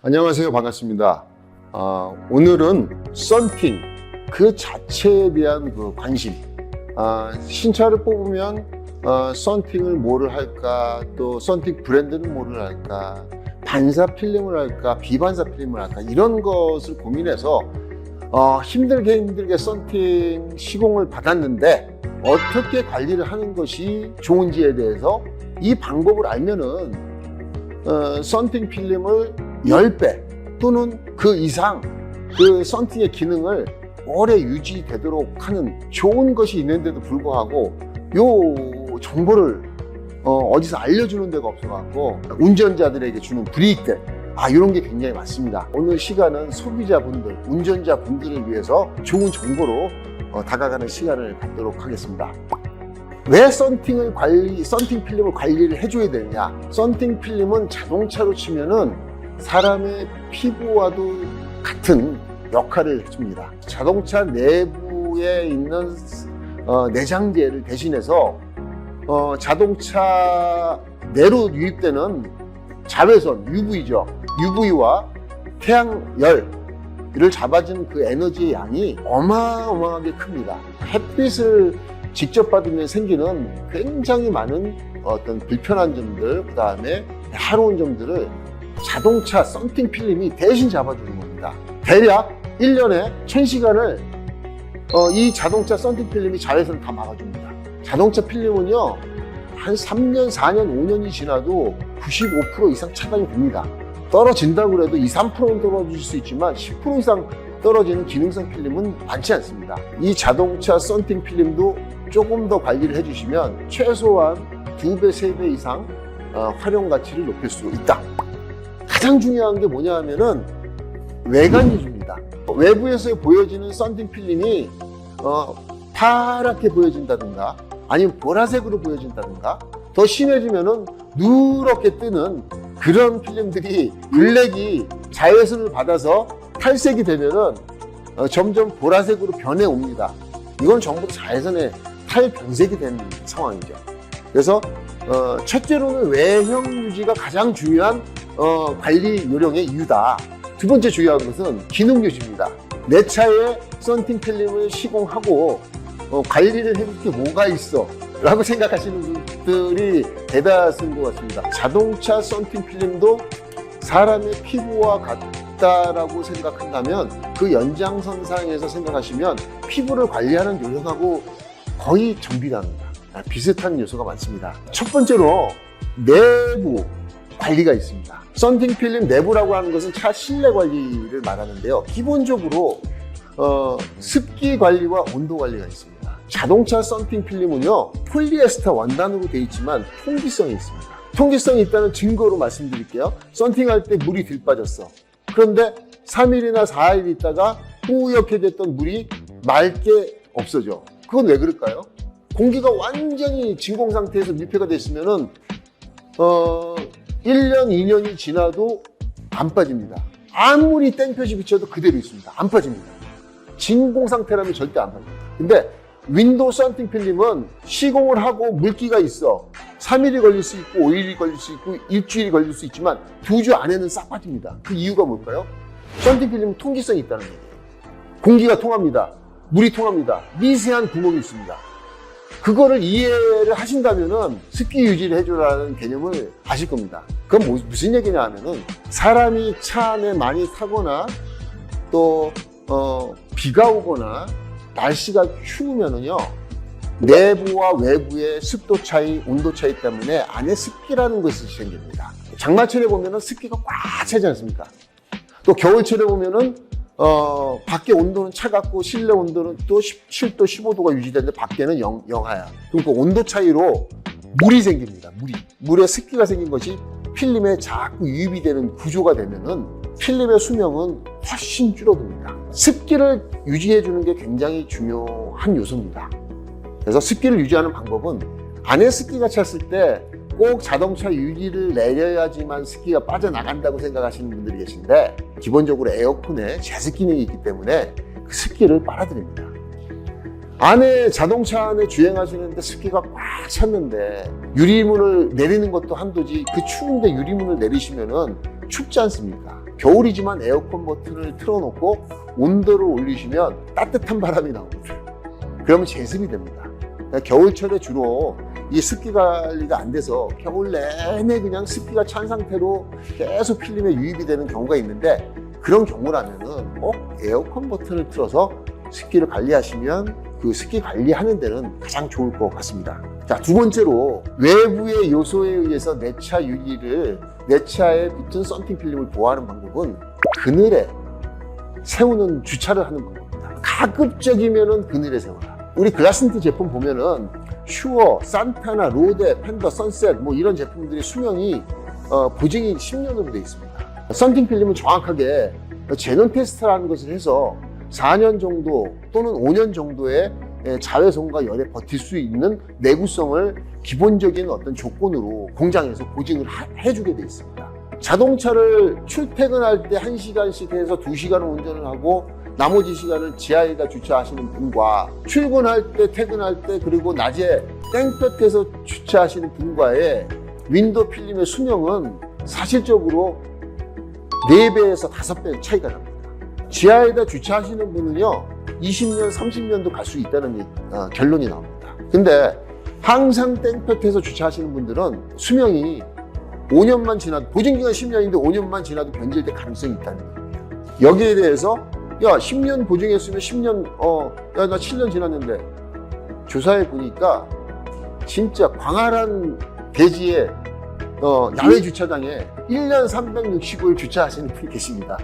안녕하세요. 반갑습니다. 오늘은 썬팅 그 자체에 대한 관심. 신차를 뽑으면 썬팅을 뭐를 할까, 또 썬팅 브랜드는 뭐를 할까, 반사 필름을 할까, 비반사 필름을 할까, 이런 것을 고민해서 힘들게 썬팅 시공을 받았는데 어떻게 관리를 하는 것이 좋은지에 대해서 이 방법을 알면은 썬팅 필름을 10배 또는 그 이상 그 썬팅의 기능을 오래 유지되도록 하는 좋은 것이 있는데도 불구하고 요 정보를 어디서 알려주는 데가 없어갖고 운전자들에게 주는 불이익들, 이런 게 굉장히 많습니다. 오늘 시간은 소비자분들, 운전자분들을 위해서 좋은 정보로 다가가는 시간을 갖도록 하겠습니다. 왜 썬팅 필름을 관리를 해줘야 되느냐? 썬팅 필름은 자동차로 치면은 사람의 피부와도 같은 역할을 해줍니다. 자동차 내부에 있는 내장재를 대신해서 자동차 내로 유입되는 자외선, UV죠. UV와 태양열을 잡아주는 그 에너지의 양이 어마어마하게 큽니다. 햇빛을 직접 받으면 생기는 굉장히 많은 어떤 불편한 점들, 그 다음에 해로운 점들을 자동차 썬팅 필름이 대신 잡아주는 겁니다. 대략 1년에 1000시간을 이 자동차 썬팅 필름이 자외선을 다 막아줍니다. 자동차 필름은요, 한 3년, 4년, 5년이 지나도 95% 이상 차단이 됩니다. 떨어진다고 해도 2, 3%는 떨어질 수 있지만 10% 이상 떨어지는 기능성 필름은 많지 않습니다. 이 자동차 썬팅 필름도 조금 더 관리를 해주시면 최소한 2배, 3배 이상 활용 가치를 높일 수 있다. 가장 중요한 게 뭐냐 하면은 외관 위주입니다. 외부에서 보여지는 썬팅 필름이 파랗게 보여진다든가 아니면 보라색으로 보여진다든가 더 심해지면은 누렇게 뜨는 그런 필름들이 블랙이 자외선을 받아서 탈색이 되면은 점점 보라색으로 변해 옵니다. 이건 전부 자외선의 탈변색이 된 상황이죠. 그래서 첫째로는 외형 유지가 가장 중요한 관리 요령의 이유다. 두 번째 중요한 것은 기능 유지입니다. 내 차에 썬팅 필름을 시공하고 관리를 해줄 게 뭐가 있어? 라고 생각하시는 분들이 대다수인 것 같습니다. 자동차 썬팅 필름도 사람의 피부와 같다라고 생각한다면 그 연장선상에서 생각하시면 피부를 관리하는 요령하고 거의 정비랍니다. 비슷한 요소가 많습니다. 첫 번째로 내부 관리가 있습니다. 썬팅 필름 내부라고 하는 것은 차 실내 관리를 말하는데요. 기본적으로 습기 관리와 온도 관리가 있습니다. 자동차 썬팅 필름은요, 폴리에스터 원단으로 되어 있지만 통기성이 있습니다. 통기성이 있다는 증거로 말씀드릴게요. 썬팅할 때 물이 들 빠졌어. 그런데 3일이나 4일 있다가 뿌옇게 됐던 물이 맑게 없어져. 그건 왜 그럴까요? 공기가 완전히 진공 상태에서 밀폐가 됐으면은 1년, 2년이 지나도 안 빠집니다. 아무리 땡볕이 비쳐도 그대로 있습니다. 안 빠집니다. 진공 상태라면 절대 안 빠집니다. 근데 윈도우 썬팅 필름은 시공을 하고 물기가 있어. 3일이 걸릴 수 있고 5일이 걸릴 수 있고 일주일이 걸릴 수 있지만 2주 안에는 싹 빠집니다. 그 이유가 뭘까요? 썬팅 필름은 통기성이 있다는 거예요. 공기가 통합니다. 물이 통합니다. 미세한 구멍이 있습니다. 그거를 이해를 하신다면은 습기 유지를 해줘라는 개념을 아실 겁니다. 그건 무슨 얘기냐 하면은 사람이 차 안에 많이 타거나 또 비가 오거나 날씨가 추우면은요, 내부와 외부의 습도 차이, 온도 차이 때문에 안에 습기라는 것이 생깁니다. 장마철에 보면은 습기가 꽉 차지 않습니까? 또 겨울철에 보면은 밖에 온도는 차갑고 실내 온도는 또 17도, 15도가 유지되는데 밖에는 영하야. 그럼 그 온도 차이로 물이 생깁니다. 물에 습기가 생긴 것이 필름에 자꾸 유입이 되는 구조가 되면은 필름의 수명은 훨씬 줄어듭니다. 습기를 유지해 주는 게 굉장히 중요한 요소입니다. 그래서 습기를 유지하는 방법은 안에 습기가 찼을 때 꼭 자동차 유리를 내려야지만 습기가 빠져나간다고 생각하시는 분들이 계신데 기본적으로 에어컨에 제습 기능이 있기 때문에 그 습기를 빨아들입니다. 안에 자동차 안에 주행하시는데 습기가 꽉 찼는데 유리문을 내리는 것도 한도지 그 추운데 유리문을 내리시면은 춥지 않습니까? 겨울이지만 에어컨 버튼을 틀어놓고 온도를 올리시면 따뜻한 바람이 나옵니다. 그러면 제습이 됩니다. 그러니까 겨울철에 주로 이 습기 관리가 안 돼서 겨울 내내 그냥 습기가 찬 상태로 계속 필름에 유입이 되는 경우가 있는데, 그런 경우라면은 꼭 에어컨 버튼을 틀어서 습기를 관리하시면 그 습기 관리하는 데는 가장 좋을 것 같습니다. 자, 두 번째로 외부의 요소에 의해서 내차 유리를, 내차에 붙은 썬팅 필름을 보호하는 방법은 그늘에 세우는 주차를 하는 방법입니다. 가급적이면은 그늘에 세워라. 우리 글라스니트 제품 보면은 슈어, 산타나, 로데, 펜더, 선셋 뭐 이런 제품들이 수명이 보증이 10년으로 되어 있습니다. 썬팅 필름은 정확하게 제논 테스트라는 것을 해서 4년 정도 또는 5년 정도의 자외선과 열에 버틸 수 있는 내구성을 기본적인 어떤 조건으로 공장에서 보증을 해주게 되어 있습니다. 자동차를 출퇴근할 때 1시간씩 해서 2시간을 운전을 하고 나머지 시간을 지하에다 주차하시는 분과 출근할 때, 퇴근할 때, 그리고 낮에 땡볕에서 주차하시는 분과의 윈도우 필름의 수명은 사실적으로 4배에서 5배 차이가 납니다. 지하에다 주차하시는 분은요 20년, 30년도 갈 수 있다는 결론이 나옵니다. 근데 항상 땡볕에서 주차하시는 분들은 수명이 5년만 지나도, 보증기간 10년인데 5년만 지나도 변질될 가능성이 있다는 거예요. 여기에 대해서 야 10년 보증했으면 10년 야 나 7년 지났는데, 조사해 보니까 진짜 광활한 대지에 야외 주차장에 1년 365일 주차하시는 분이 계십니다.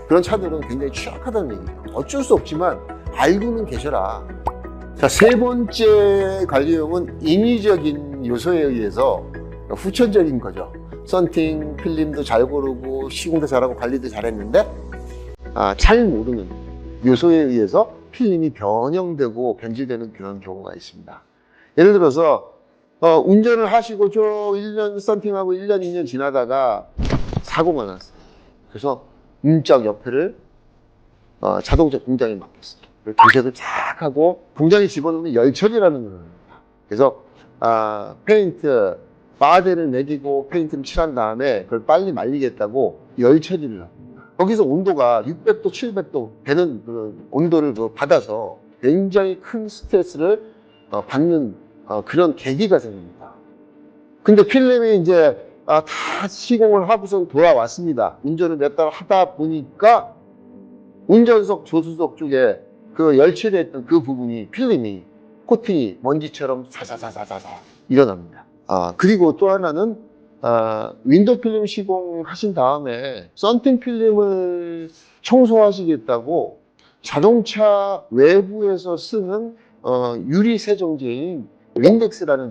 그런 차들은 굉장히 취약하다는 얘기죠. 어쩔 수 없지만 알고는 계셔라. 자, 세 번째 관리용은 인위적인 요소에 의해서 후천적인 거죠. 썬팅 필름도 잘 고르고 시공도 잘하고 관리도 잘했는데 잘 모르는 요소에 의해서 필름이 변형되고 변질되는 그런 경우가 있습니다. 예를 들어서 운전을 하시고 저 1년 썬팅하고 1년, 2년 지나다가 사고가 났어요. 그래서 문짝 옆에를 자동차 공장에 맡겼어요. 교체도 쫙 하고 공장에 집어넣으면 열처리라는 걸 합니다. 그래서 페인트, 바데를 내리고 페인트를 칠한 다음에 그걸 빨리 말리겠다고 열처리를 합니다. 거기서 온도가 600도, 700도 되는 그 온도를 받아서 굉장히 큰 스트레스를 받는 그런 계기가 생깁니다. 근데 필름이 이제 다 시공을 하고서 돌아왔습니다. 운전을 몇 달 하다 보니까 운전석, 조수석 쪽에 그 열처리했던 그 부분이 필름이 코팅이 먼지처럼 사사사사사사 일어납니다. 그리고 또 하나는 윈도우 필름 시공하신 다음에 썬팅 필름을 청소하시겠다고 자동차 외부에서 쓰는 유리 세정제인 윈덱스라는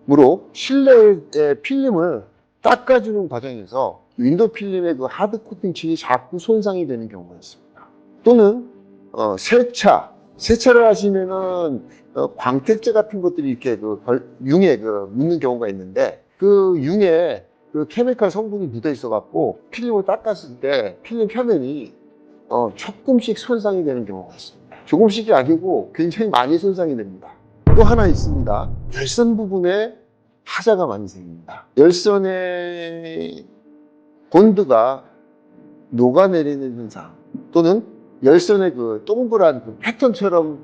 제품으로 실내의 필름을 닦아주는 과정에서 윈도우 필름의 그 하드 코팅층이 자꾸 손상이 되는 경우가 있습니다. 또는 세차를 하시면은 광택제 같은 것들이 이렇게 융에 묻는 경우가 있는데, 그 융에 그 케미칼 성분이 묻어 있어 갖고 필름을 닦았을 때 필름 표면이 조금씩 손상이 되는 경우가 있습니다. 조금씩이 아니고 굉장히 많이 손상이 됩니다. 또 하나 있습니다. 열선 부분에 하자가 많이 생깁니다. 열선의 본드가 녹아내리는 현상, 또는 열선의 그 동그란 그 패턴처럼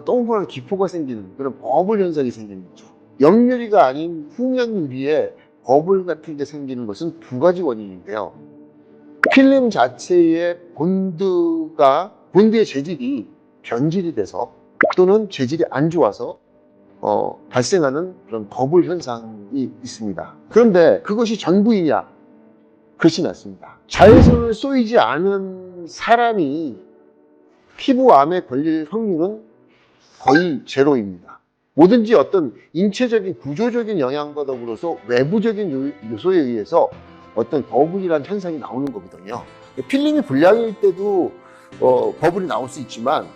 동그란 기포가 생기는 그런 버블 현상이 생기는 거죠. 염유리가 아닌 후면유리에 버블 같은 게 생기는 것은 두 가지 원인인데요. 필름 자체의 본드의 재질이 변질이 돼서, 또는 재질이 안 좋아서 발생하는 그런 버블 현상이 있습니다. 그런데 그것이 전부이냐? 그렇진 않습니다. 자외선을 쏘이지 않은 사람이 피부암에 걸릴 확률은 거의 제로입니다. 뭐든지 어떤 인체적인 구조적인 영향과 더불어서 외부적인 요소에 의해서 어떤 버블이라는 현상이 나오는 거거든요. 필름이 불량일 때도 버블이 나올 수 있지만,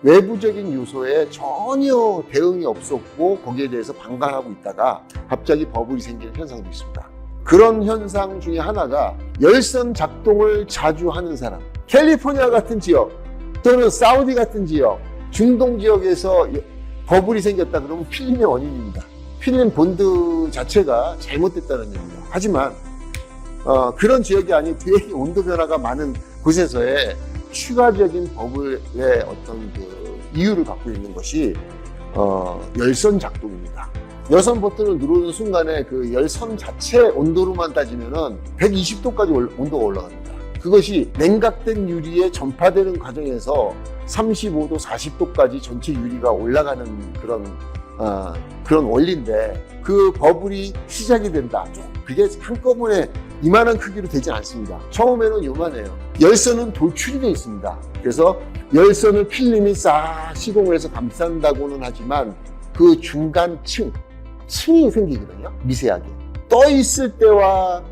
외부적인 요소에 전혀 대응이 없었고 거기에 대해서 방관하고 있다가 갑자기 버블이 생기는 현상도 있습니다. 그런 현상 중에 하나가 열선 작동을 자주 하는 사람, 캘리포니아 같은 지역 또는 사우디 같은 지역, 중동 지역에서 버블이 생겼다 그러면 필름의 원인입니다. 필름 본드 자체가 잘못됐다는 얘기입니다. 하지만 그런 지역이 아닌 되게 온도 변화가 많은 곳에서의 추가적인 버블의 어떤 그 이유를 갖고 있는 것이 열선 작동입니다. 열선 버튼을 누르는 순간에 그 열선 자체 온도로만 따지면은 120도까지 온도가 올라갑니다. 그것이 냉각된 유리에 전파되는 과정에서 35도, 40도까지 전체 유리가 올라가는 그런 원리인데, 그 버블이 시작이 된다. 그게 한꺼번에 이만한 크기로 되지 않습니다. 처음에는 요만해요. 열선은 돌출이 되어 있습니다. 그래서 열선을 필름이 싹 시공을 해서 감싼다고는 하지만 그 중간 층이 생기거든요. 미세하게. 떠 있을 때와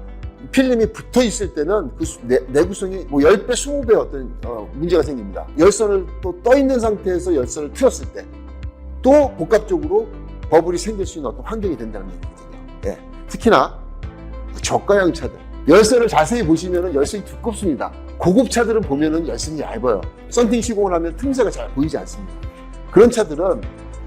필름이 붙어 있을 때는 그 내구성이 뭐 10배, 20배 어떤 문제가 생깁니다. 열선을 또 떠 있는 상태에서 열선을 틀었을 때 또 복합적으로 버블이 생길 수 있는 어떤 환경이 된다는 얘기거든요. 예. 특히나 저가형 차들. 열선을 자세히 보시면 열선이 두껍습니다. 고급 차들은 보면 열선이 얇아요. 썬팅 시공을 하면 틈새가 잘 보이지 않습니다. 그런 차들은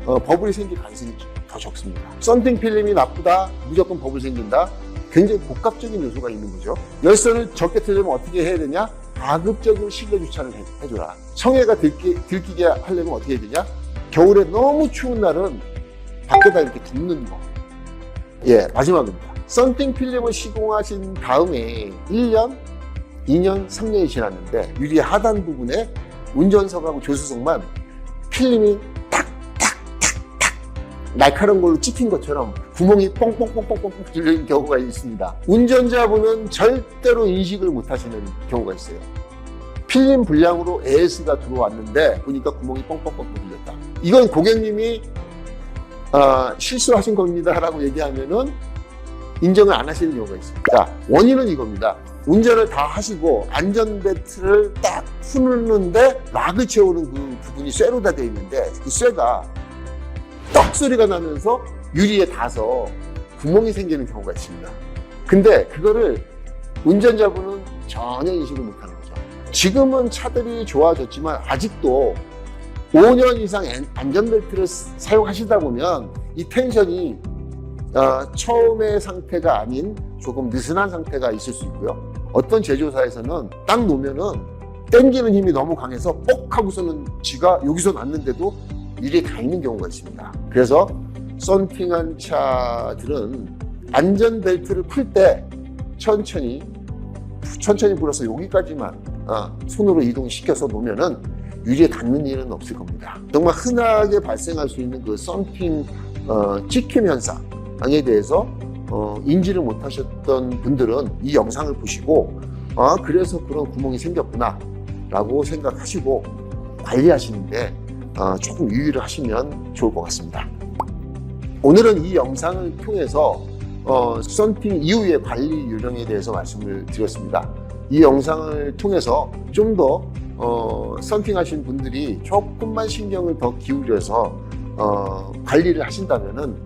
버블이 생길 가능성이 더 적습니다. 썬팅 필름이 나쁘다, 무조건 버블 생긴다. 굉장히 복합적인 요소가 있는 거죠. 열선을 적게 틀려면 어떻게 해야 되냐? 가급적으로 실내 주차를 해줘라. 성에가 들키게 하려면 어떻게 해야 되냐? 겨울에 너무 추운 날은 밖에다 이렇게 굽는 거. 예, 마지막입니다. 썬팅 필름을 시공하신 다음에 1년, 2년, 3년이 지났는데 유리 하단 부분에 운전석하고 조수석만 필름이 날카로운 걸로 찍힌 것처럼 구멍이 뻥뻥뻥뻥뻥 뚫리는 경우가 있습니다. 운전자분은 절대로 인식을 못 하시는 경우가 있어요. 필름 불량으로 AS가 들어왔는데 보니까 구멍이 뻥뻥뻥 뚫렸다. 이건 고객님이 실수하신 겁니다 라고 얘기하면은 인정을 안 하시는 경우가 있습니다. 자, 원인은 이겁니다. 운전을 다 하시고 안전벨트를 딱 푸는데 락을 채우는 그 부분이 쇠로 다 되어 있는데 그 쇠가 떡 소리가 나면서 유리에 닿아서 구멍이 생기는 경우가 있습니다. 근데 그거를 운전자분은 전혀 인식을 못하는 거죠. 지금은 차들이 좋아졌지만 아직도 5년 이상 안전벨트를 사용하시다 보면 이 텐션이 처음의 상태가 아닌 조금 느슨한 상태가 있을 수 있고요. 어떤 제조사에서는 딱 놓으면은 당기는 힘이 너무 강해서 뻑 하고서는 지가 여기서 났는데도 유리에 가 있는 경우가 있습니다. 그래서 썬팅한 차들은 안전벨트를 풀 때 천천히 불어서 여기까지만 손으로 이동시켜서 놓으면은 유리에 닿는 일은 없을 겁니다. 정말 흔하게 발생할 수 있는 그 썬팅 찍힘 현상에 대해서 인지를 못하셨던 분들은 이 영상을 보시고 그래서 그런 구멍이 생겼구나 라고 생각하시고 관리하시는데 조금 유의를 하시면 좋을 것 같습니다. 오늘은 이 영상을 통해서 썬팅 이후의 관리 요령에 대해서 말씀을 드렸습니다. 이 영상을 통해서 좀 더 썬팅 하신 분들이 조금만 신경을 더 기울여서 관리를 하신다면은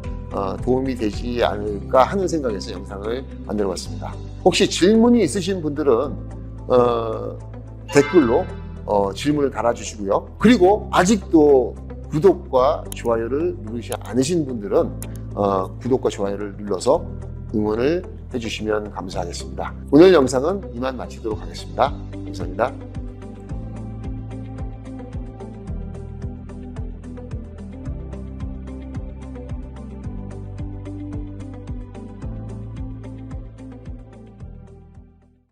도움이 되지 않을까 하는 생각에서 영상을 만들어 봤습니다. 혹시 질문이 있으신 분들은 댓글로 질문을 달아주시고요. 그리고 아직도 구독과 좋아요를 누르지 않으신 분들은 구독과 좋아요를 눌러서 응원을 해주시면 감사하겠습니다. 오늘 영상은 이만 마치도록 하겠습니다. 감사합니다.